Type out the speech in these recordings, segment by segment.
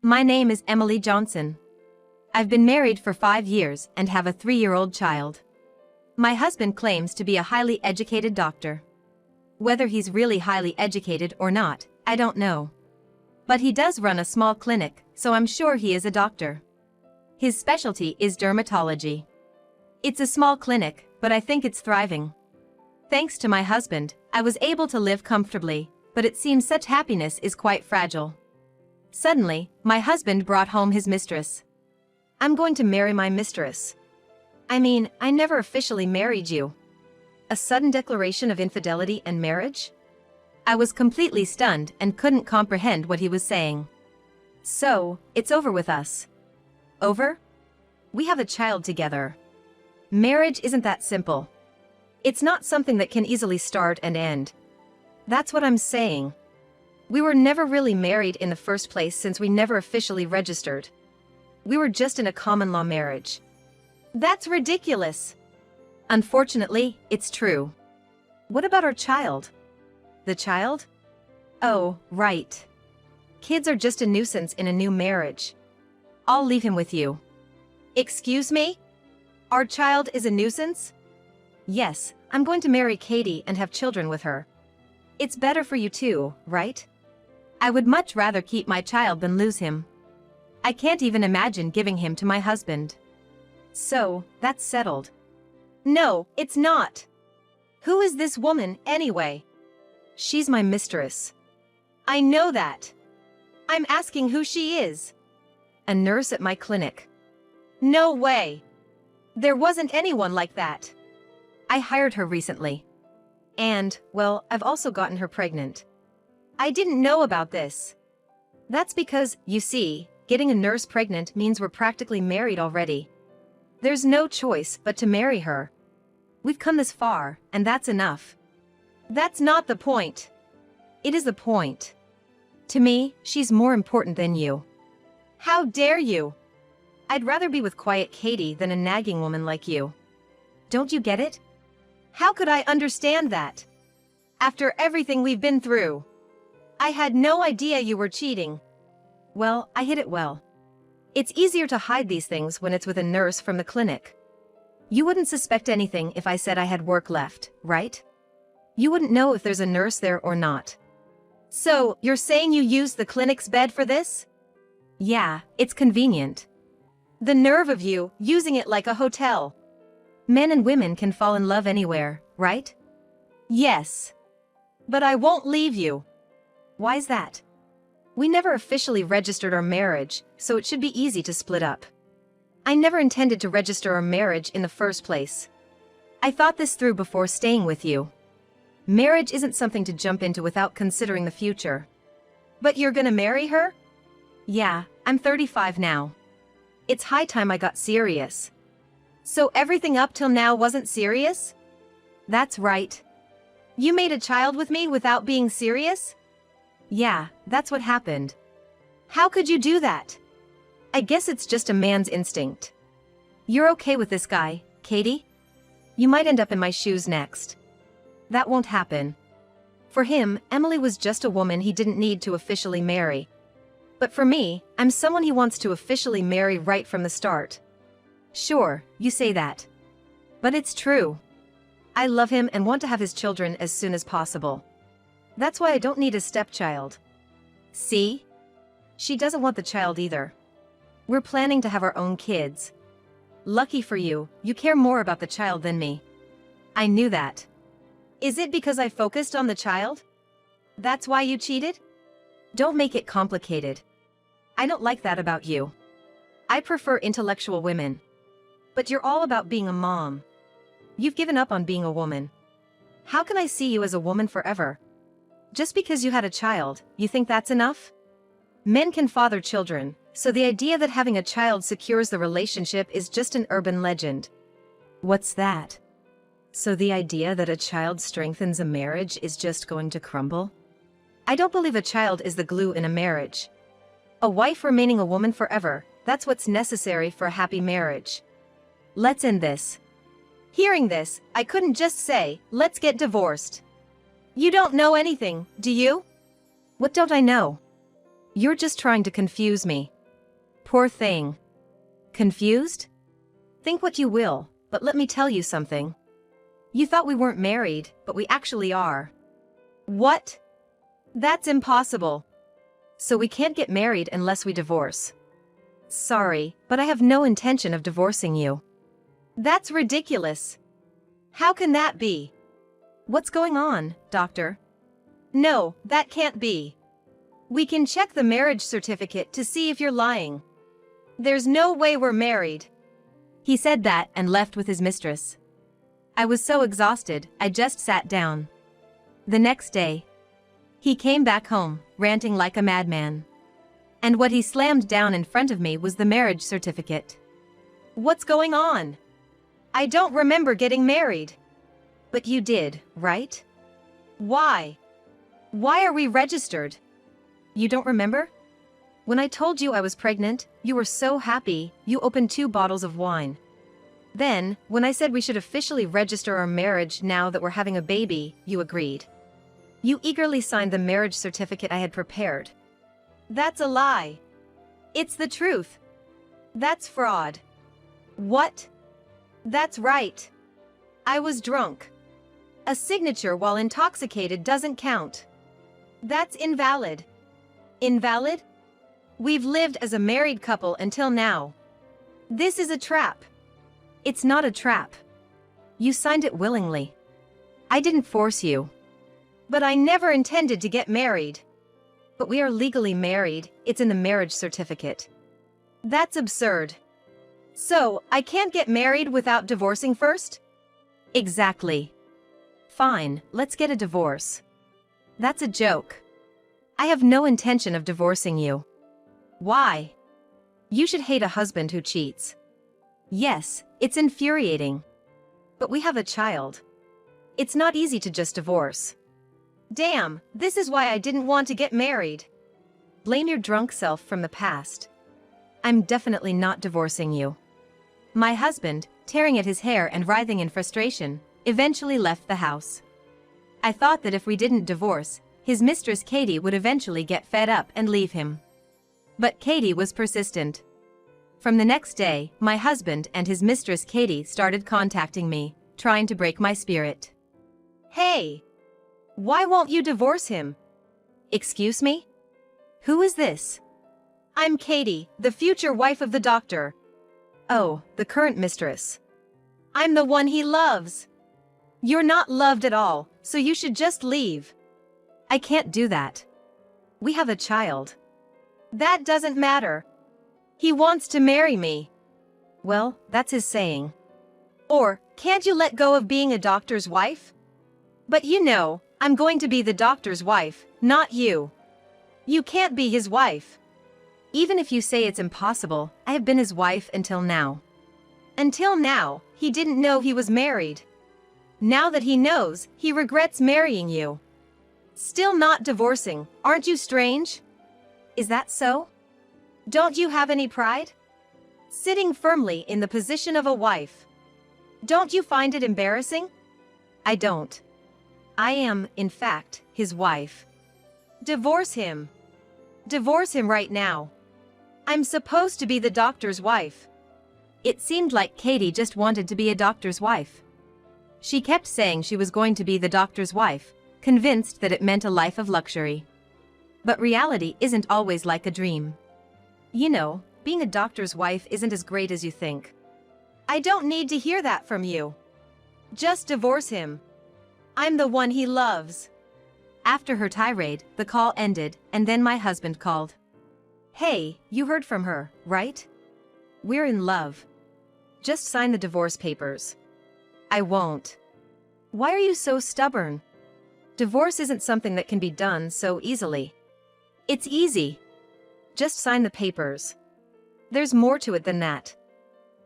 My name is Emily Johnson. I've been married for 5 years and have a 3-year-old child. My husband claims to be a highly educated doctor. Whether he's really highly educated or not, I don't know. But he does run a small clinic, so I'm sure he is a doctor. His specialty is dermatology. It's a small clinic, but I think it's thriving. Thanks to my husband, I was able to live comfortably, but it seems such happiness is quite fragile. Suddenly, my husband brought home his mistress. I'm going to marry my mistress. I mean, I never officially married you. A sudden declaration of infidelity and marriage? I was completely stunned and couldn't comprehend what he was saying. So, it's over with us. Over? We have a child together. Marriage isn't that simple. It's not something that can easily start and end. That's what I'm saying. We were never really married in the first place since we never officially registered. We were just in a common law marriage. That's ridiculous. Unfortunately, it's true. What about our child? The child? Oh, right. Kids are just a nuisance in a new marriage. I'll leave him with you. Excuse me? Our child is a nuisance? Yes, I'm going to marry Katie and have children with her. It's better for you too, right? I would much rather keep my child than lose him. I can't even imagine giving him to my husband. So, that's settled. No, it's not. Who is this woman, anyway? She's my mistress. I know that. I'm asking who she is. A nurse at my clinic. No way. There wasn't anyone like that. I hired her recently. And, well, I've also gotten her pregnant. I didn't know about this. That's because, you see, getting a nurse pregnant means we're practically married already. There's no choice but to marry her. We've come this far, and that's enough. That's not the point. It is the point. To me, she's more important than you. How dare you? I'd rather be with quiet Katie than a nagging woman like you. Don't you get it? How could I understand that? After everything we've been through. I had no idea you were cheating. Well, I hid it well. It's easier to hide these things when it's with a nurse from the clinic. You wouldn't suspect anything if I said I had work left, right? You wouldn't know if there's a nurse there or not. So, you're saying you used the clinic's bed for this? Yeah, it's convenient. The nerve of you, using it like a hotel. Men and women can fall in love anywhere, right? Yes. But I won't leave you. Why's that? We never officially registered our marriage, so it should be easy to split up. I never intended to register our marriage in the first place. I thought this through before staying with you. Marriage isn't something to jump into without considering the future. But you're gonna marry her? Yeah, I'm 35 now. It's high time I got serious. So everything up till now wasn't serious? That's right. You made a child with me without being serious? Yeah, that's what happened. How could you do that? I guess it's just a man's instinct. You're okay with this guy, Katie? You might end up in my shoes next. That won't happen. For him, Emily was just a woman he didn't need to officially marry. But for me, I'm someone he wants to officially marry right from the start. Sure, you say that. But it's true. I love him and want to have his children as soon as possible. That's why I don't need a stepchild. See? She doesn't want the child either. We're planning to have our own kids. Lucky for you, you care more about the child than me. I knew that. Is it because I focused on the child? That's why you cheated? Don't make it complicated. I don't like that about you. I prefer intellectual women. But you're all about being a mom. You've given up on being a woman. How can I see you as a woman forever? Just because you had a child, you think that's enough? Men can father children, so the idea that having a child secures the relationship is just an urban legend. What's that? So the idea that a child strengthens a marriage is just going to crumble? I don't believe a child is the glue in a marriage. A wife remaining a woman forever, that's what's necessary for a happy marriage. Let's end this. Hearing this, I couldn't just say, let's get divorced. You don't know anything, do you? What don't I know? You're just trying to confuse me. Poor thing. Confused? Think what you will, but let me tell you something. You thought we weren't married, but we actually are. What? That's impossible. So we can't get married unless we divorce. Sorry, but I have no intention of divorcing you. That's ridiculous. How can that be? What's going on, doctor? No, that can't be. We can check the marriage certificate to see if you're lying. There's no way we're married. He said that and left with his mistress. I was so exhausted, I just sat down. The next day, he came back home, ranting like a madman. And what he slammed down in front of me was the marriage certificate. What's going on? I don't remember getting married. But you did, right? Why? Why are we registered? You don't remember? When I told you I was pregnant, you were so happy, you opened 2 bottles of wine. Then, when I said we should officially register our marriage now that we're having a baby, you agreed. You eagerly signed the marriage certificate I had prepared. That's a lie. It's the truth. That's fraud. What? That's right. I was drunk. A signature while intoxicated doesn't count. That's invalid. Invalid? We've lived as a married couple until now. This is a trap. It's not a trap. You signed it willingly. I didn't force you. But I never intended to get married. But we are legally married, it's in the marriage certificate. That's absurd. So, I can't get married without divorcing first? Exactly. Fine, let's get a divorce. That's a joke. I have no intention of divorcing you. Why? You should hate a husband who cheats. Yes, it's infuriating. But we have a child. It's not easy to just divorce. Damn, this is why I didn't want to get married. Blame your drunk self from the past. I'm definitely not divorcing you. My husband, tearing at his hair and writhing in frustration, eventually left the house. I thought that if we didn't divorce, his mistress Katie would eventually get fed up and leave him. But Katie was persistent. From the next day, my husband and his mistress Katie started contacting me, trying to break my spirit. Hey! Why won't you divorce him? Excuse me? Who is this? I'm Katie, the future wife of the doctor. Oh, the current mistress. I'm the one he loves. You're not loved at all, so you should just leave. I can't do that. We have a child. That doesn't matter. He wants to marry me. Well, that's his saying. Or, can't you let go of being a doctor's wife? But you know, I'm going to be the doctor's wife, not you. You can't be his wife. Even if you say it's impossible, I have been his wife until now. Until now, he didn't know he was married. Now that he knows, he regrets marrying you. Still not divorcing, aren't you strange? Is that so? Don't you have any pride? Sitting firmly in the position of a wife. Don't you find it embarrassing? I don't. I am, in fact, his wife. Divorce him. Divorce him right now. I'm supposed to be the doctor's wife. It seemed like Katie just wanted to be a doctor's wife. She kept saying she was going to be the doctor's wife, convinced that it meant a life of luxury. But reality isn't always like a dream. You know, being a doctor's wife isn't as great as you think. I don't need to hear that from you. Just divorce him. I'm the one he loves. After her tirade, the call ended, and then my husband called. Hey, you heard from her, right? We're in love. Just sign the divorce papers. I won't. Why are you so stubborn? Divorce isn't something that can be done so easily. It's easy. Just sign the papers. There's more to it than that.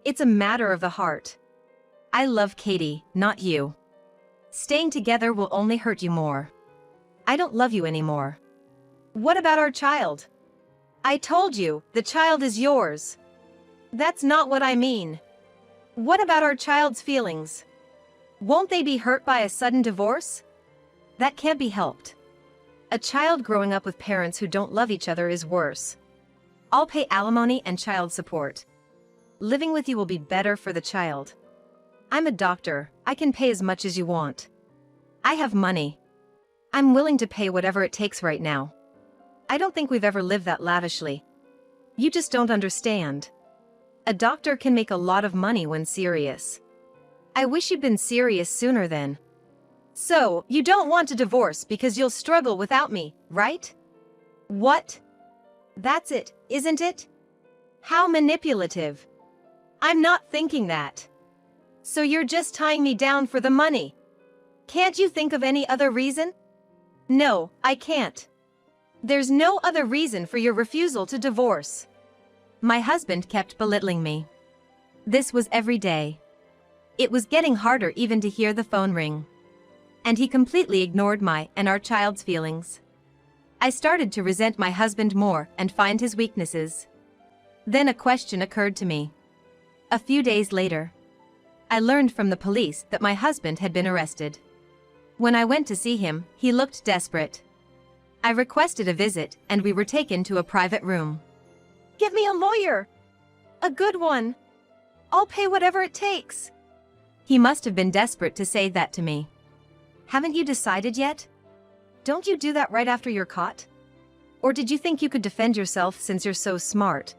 It's a matter of the heart. I love Katie, not you. Staying together will only hurt you more. I don't love you anymore. What about our child? I told you, the child is yours. That's not what I mean. What about our child's feelings? Won't they be hurt by a sudden divorce? That can't be helped. A child growing up with parents who don't love each other is worse. I'll pay alimony and child support. Living with you will be better for the child. I'm a doctor, I can pay as much as you want. I have money. I'm willing to pay whatever it takes right now. I don't think we've ever lived that lavishly. You just don't understand. A doctor can make a lot of money when serious. I wish you'd been serious sooner then. So, you don't want a divorce because you'll struggle without me, right? What? That's it, isn't it? How manipulative. I'm not thinking that. So you're just tying me down for the money. Can't you think of any other reason? No, I can't. There's no other reason for your refusal to divorce. My husband kept belittling me. This was every day. It was getting harder even to hear the phone ring. And he completely ignored my and our child's feelings. I started to resent my husband more and find his weaknesses. Then a question occurred to me. A few days later, I learned from the police that my husband had been arrested. When I went to see him, he looked desperate. I requested a visit and we were taken to a private room. Give me a lawyer! A good one! I'll pay whatever it takes! He must have been desperate to say that to me. Haven't you decided yet? Don't you do that right after you're caught? Or did you think you could defend yourself since you're so smart?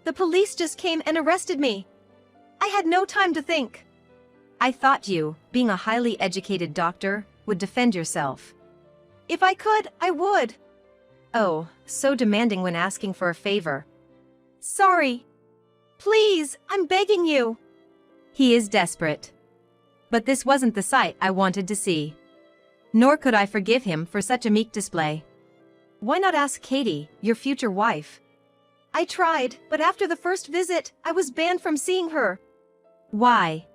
The police just came and arrested me. I had no time to think. I thought you, being a highly educated doctor, would defend yourself. If I could, I would. Oh, so demanding when asking for a favor. Sorry. Please, I'm begging you. He is desperate. But this wasn't the sight I wanted to see. Nor could I forgive him for such a meek display. Why not ask Katie, your future wife? I tried, but after the first visit, I was banned from seeing her. Why?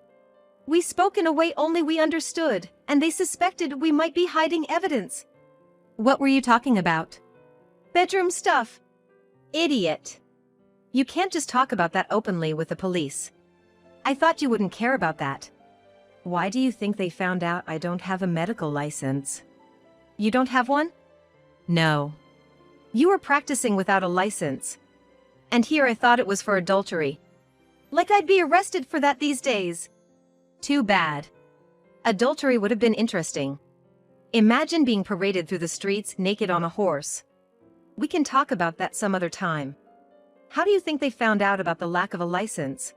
We spoke in a way only we understood, and they suspected we might be hiding evidence. What were you talking about? Bedroom stuff. Idiot. You can't just talk about that openly with the police. I thought you wouldn't care about that. Why do you think they found out I don't have a medical license? You don't have one? No. You were practicing without a license. And here I thought it was for adultery. Like I'd be arrested for that these days. Too bad. Adultery would have been interesting. Imagine being paraded through the streets naked on a horse. We can talk about that some other time. How do you think they found out about the lack of a license?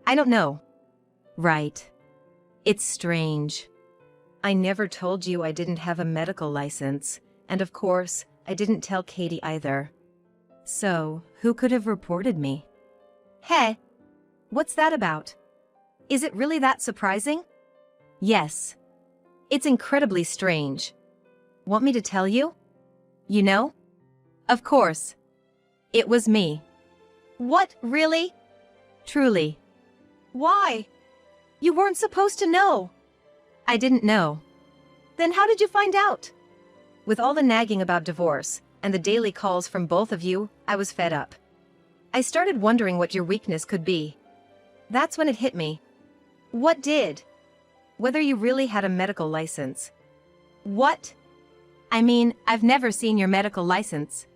I don't know. Right. It's strange. I never told you I didn't have a medical license, and of course, I didn't tell Katie either. So, who could have reported me? Hey! What's that about? Is it really that surprising? Yes. It's incredibly strange. Want me to tell you? You know? Of course. It was me. What, really? Truly. Why? You weren't supposed to know. I didn't know. Then how did you find out? With all the nagging about divorce, and the daily calls from both of you, I was fed up. I started wondering what your weakness could be. That's when it hit me. What did? Whether you really had a medical license. What? I mean, I've never seen your medical license.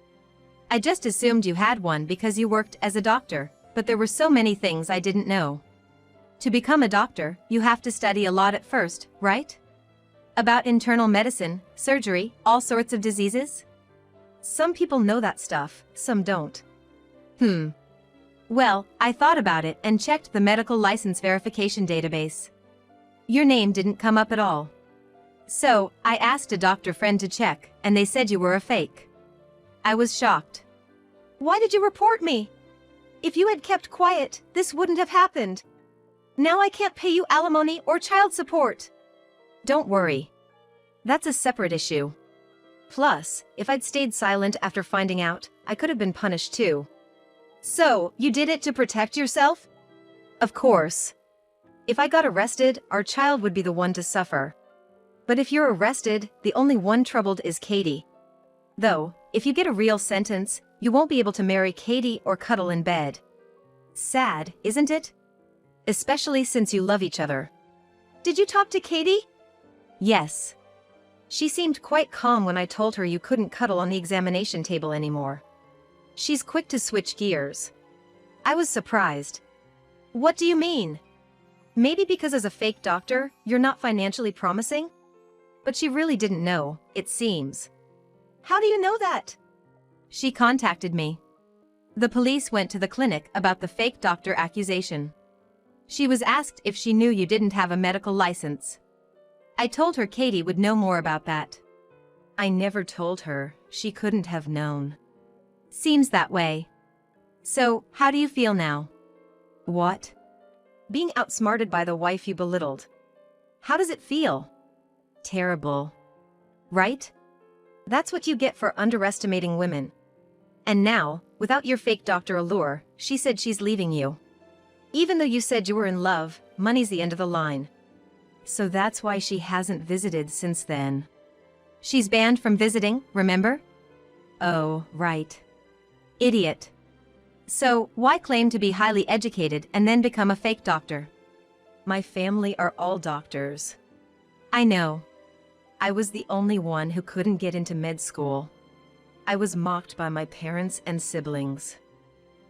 I just assumed you had one because you worked as a doctor, but there were so many things I didn't know. To become a doctor, you have to study a lot at first, right? About internal medicine, surgery, all sorts of diseases? Some people know that stuff, some don't. Well, I thought about it and checked the medical license verification database. Your name didn't come up at all. So, I asked a doctor friend to check, and they said you were a fake. I was shocked. Why did you report me? If you had kept quiet, this wouldn't have happened. Now I can't pay you alimony or child support. Don't worry. That's a separate issue. Plus, if I'd stayed silent after finding out, I could have been punished too. So, you did it to protect yourself? Of course. If I got arrested, our child would be the one to suffer. But if you're arrested, the only one troubled is Katie. Though, if you get a real sentence, you won't be able to marry Katie or cuddle in bed. Sad, isn't it? Especially since you love each other. Did you talk to Katie? Yes. She seemed quite calm when I told her you couldn't cuddle on the examination table anymore. She's quick to switch gears. I was surprised. What do you mean? Maybe because as a fake doctor, you're not financially promising? But she really didn't know, it seems. How do you know that? She contacted me. The police went to the clinic about the fake doctor accusation. She was asked if she knew you didn't have a medical license. I told her Katie would know more about that. I never told her, she couldn't have known. Seems that way. So, how do you feel now? What? Being outsmarted by the wife you belittled. How does it feel? Terrible. Right? That's what you get for underestimating women. And now, without your fake doctor allure, she said she's leaving you. Even though you said you were in love, money's the end of the line. So that's why she hasn't visited since then. She's banned from visiting, remember? Oh, right. Idiot. So, why claim to be highly educated and then become a fake doctor? My family are all doctors. I know. I was the only one who couldn't get into med school. I was mocked by my parents and siblings.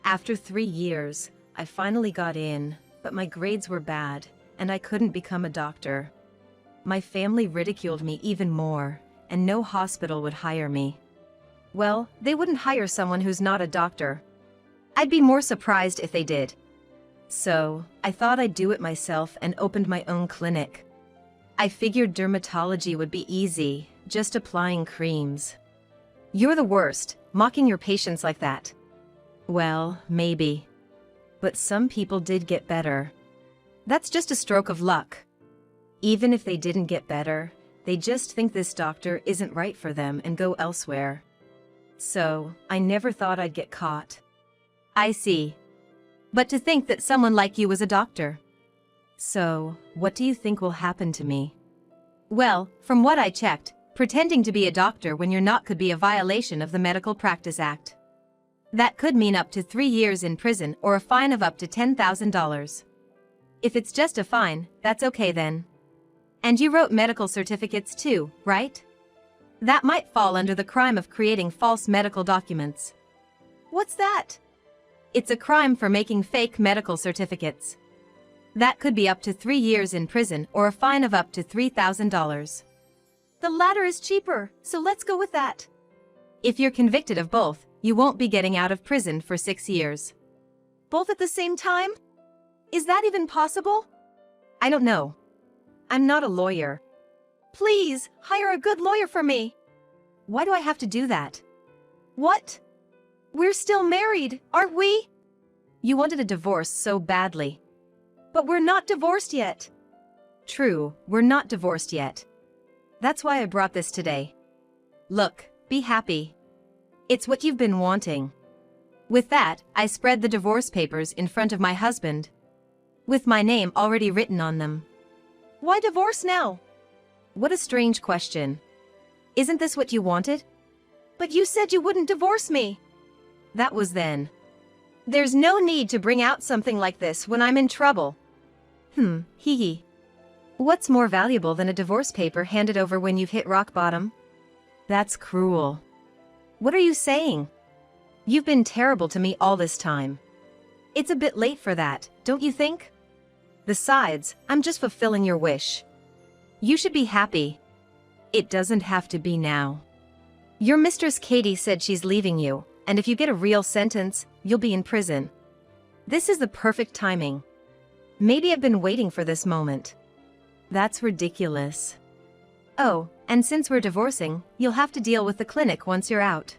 After 3 years, I finally got in, but my grades were bad, and I couldn't become a doctor. My family ridiculed me even more, and no hospital would hire me. Well, they wouldn't hire someone who's not a doctor. I'd be more surprised if they did. So, I thought I'd do it myself and opened my own clinic. I figured dermatology would be easy, just applying creams. You're the worst, mocking your patients like that. Well, maybe. But some people did get better. That's just a stroke of luck. Even if they didn't get better, they just think this doctor isn't right for them and go elsewhere. So, I never thought I'd get caught. I see. But to think that someone like you was a doctor. So, what do you think will happen to me? Well, from what I checked, pretending to be a doctor when you're not could be a violation of the Medical Practice Act. That could mean up to 3 years in prison or a fine of up to $10,000. If it's just a fine, that's okay then. And you wrote medical certificates too, right? That might fall under the crime of creating false medical documents. What's that? It's a crime for making fake medical certificates. That could be up to 3 years in prison or a fine of up to $3,000. The latter is cheaper, so let's go with that. If you're convicted of both, you won't be getting out of prison for 6 years. Both at the same time? Is that even possible? I don't know. I'm not a lawyer. Please, hire a good lawyer for me. Why do I have to do that? What? We're still married, aren't we? You wanted a divorce so badly. But we're not divorced yet. True, we're not divorced yet. That's why I brought this today. Look, be happy. It's what you've been wanting. With that, I spread the divorce papers in front of my husband, with my name already written on them. Why divorce now? What a strange question. Isn't this what you wanted? But you said you wouldn't divorce me. That was then. There's no need to bring out something like this when I'm in trouble. Hee hee. What's more valuable than a divorce paper handed over when you've hit rock bottom? That's cruel. What are you saying? You've been terrible to me all this time. It's a bit late for that, don't you think? Besides, I'm just fulfilling your wish. You should be happy. It doesn't have to be now. Your mistress Katie said she's leaving you, and if you get a real sentence, you'll be in prison. This is the perfect timing. Maybe I've been waiting for this moment. That's ridiculous. Oh, and since we're divorcing, you'll have to deal with the clinic once you're out.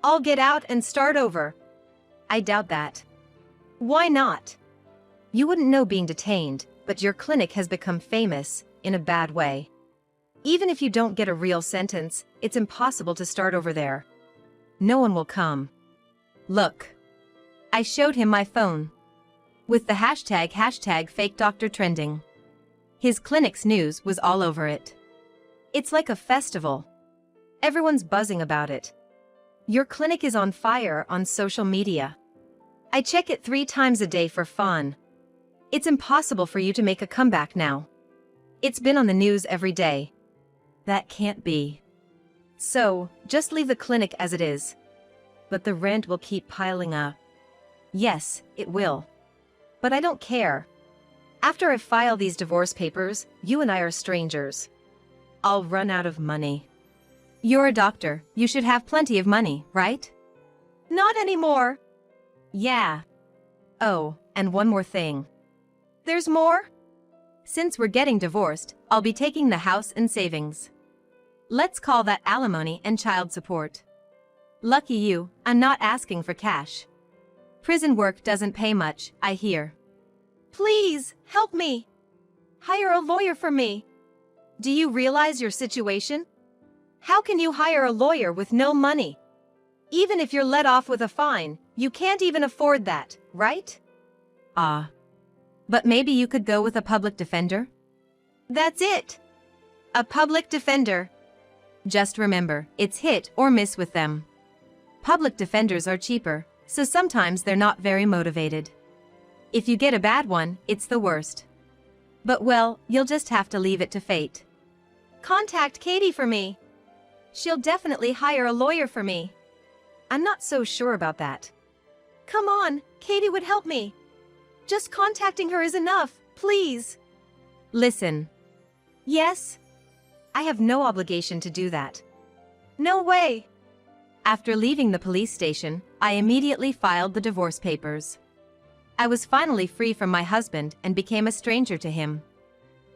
I'll get out and start over. I doubt that. Why not? You wouldn't know being detained, but your clinic has become famous, in a bad way. Even if you don't get a real sentence, it's impossible to start over there. No one will come. Look. I showed him my phone. With the hashtag fake doctor trending. His clinic's news was all over it. It's like a festival. Everyone's buzzing about it. Your clinic is on fire on social media. I check it 3 times a day for fun. It's impossible for you to make a comeback now. It's been on the news every day. That can't be. So, just leave the clinic as it is. but the rent will keep piling up. Yes, it will. But I don't care. After I file these divorce papers, you and I are strangers. I'll run out of money. You're a doctor, you should have plenty of money, right? Not anymore. Yeah. Oh, and one more thing. There's more? Since we're getting divorced, I'll be taking the house and savings. Let's call that alimony and child support. Lucky you, I'm not asking for cash. Prison work doesn't pay much, I hear. Please, help me. Hire a lawyer for me. Do you realize your situation? How can you hire a lawyer with no money? Even if you're let off with a fine, you can't even afford that, right? But maybe you could go with a public defender? That's it. A public defender. Just remember, it's hit or miss with them. Public defenders are cheaper, so sometimes they're not very motivated. If you get a bad one, it's the worst. But well, you'll just have to leave it to fate. Contact Katie for me. She'll definitely hire a lawyer for me. I'm not so sure about that. Come on, Katie would help me. Just contacting her is enough, please. Listen. Yes? I have no obligation to do that. No way. After leaving the police station, I immediately filed the divorce papers. I was finally free from my husband and became a stranger to him.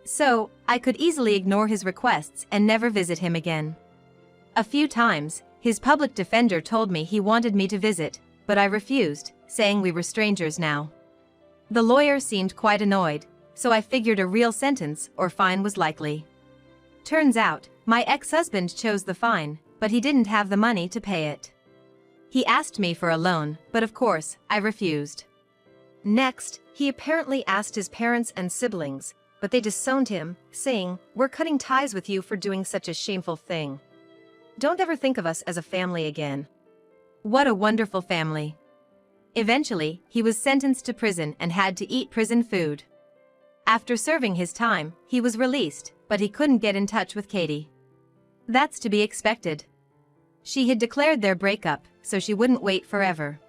So, I could easily ignore his requests and never visit him again. A few times, his public defender told me he wanted me to visit, but I refused, saying we were strangers now. The lawyer seemed quite annoyed, so I figured a real sentence or fine was likely. Turns out, my ex-husband chose the fine, but he didn't have the money to pay it. He asked me for a loan, but of course, I refused. Next, he apparently asked his parents and siblings, but they disowned him, saying, "We're cutting ties with you for doing such a shameful thing. Don't ever think of us as a family again." What a wonderful family. Eventually, he was sentenced to prison and had to eat prison food. After serving his time, he was released, but he couldn't get in touch with Katie. That's to be expected. She had declared their breakup, so she wouldn't wait forever.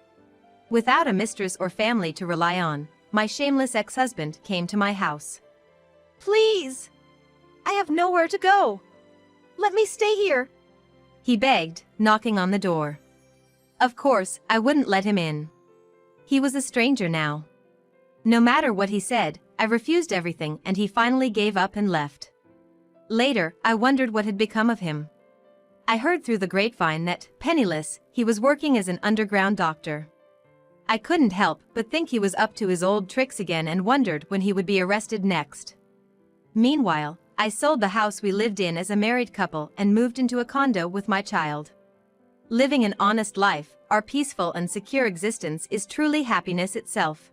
Without a mistress or family to rely on, my shameless ex-husband came to my house. Please! I have nowhere to go. Let me stay here, he begged, knocking on the door. Of course, I wouldn't let him in. He was a stranger now. No matter what he said, I refused everything and he finally gave up and left. Later, I wondered what had become of him. I heard through the grapevine that, penniless, he was working as an underground doctor. I couldn't help but think he was up to his old tricks again and wondered when he would be arrested next. Meanwhile, I sold the house we lived in as a married couple and moved into a condo with my child. Living an honest life, our peaceful and secure existence is truly happiness itself.